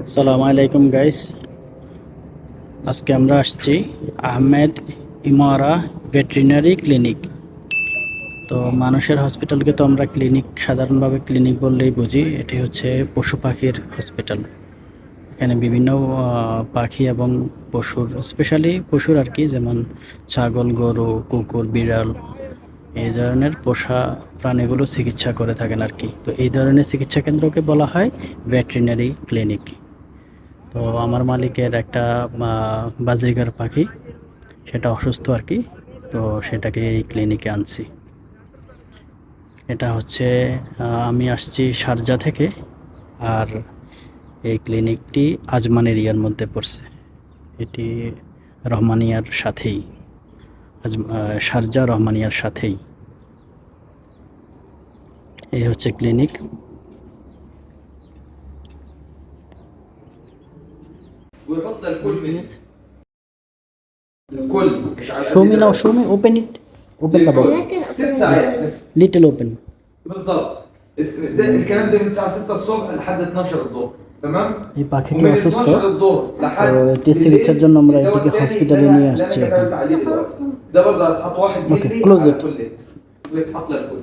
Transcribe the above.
আসসালামু আলাইকুম গাইস, আজকে আমরা আসছি আহমেদ ইমারা ভেটেরিনারি ক্লিনিক। তো মানুষের হসপিটালকে তো আমরা ক্লিনিক, সাধারণভাবে ক্লিনিক বললেই বুঝি। এটি হচ্ছে পশু পাখির হসপিটাল। এখানে বিভিন্ন পাখি এবং পশুর, স্পেশালি পশুর আর কি, যেমন ছাগল, গরু, কুকুর, বিড়াল, এই ধরনের পোষা প্রাণীগুলো চিকিৎসা করে থাকেন আর কি। তো এই ধরনের চিকিৎসা কেন্দ্রকে বলা হয় ভেটেরিনারি ক্লিনিক। তো আমার মালিকের একটা বাজরিগার পাখি, সেটা অসুস্থ আর কি। তো সেটাকে এই ক্লিনিকে আনছি। এটা হচ্ছে আমি আসছি শারজা থেকে, আর এই ক্লিনিকটি আজমান এরিয়ার মধ্যে পড়ছে। এটি রহমানিয়ার সাথেই, শারজা রহমানিয়ার সাথেই। এই হচ্ছে clinic. ويحط للكل من الكل مش على Show me قد now, ده. show me, open it, open the box, للكل 6 ساعات بس little open. بالظبط. ده الكلام ده من الساعة 6 الصبح لحد 12 الظهر تمام؟ এই পাখিটি ومن অসুস্থ, 12 الظهر لحد তো এটি চিকিৎসার জন্য আমরা الدواء এটিকে التاني হসপিটালে اللي নিয়ে أنا আসছি এখন। كتبت عليه دلوقتي. ده برضه هتحط 1 Okay, مللي close على it. كل لتر ويتحط للكل.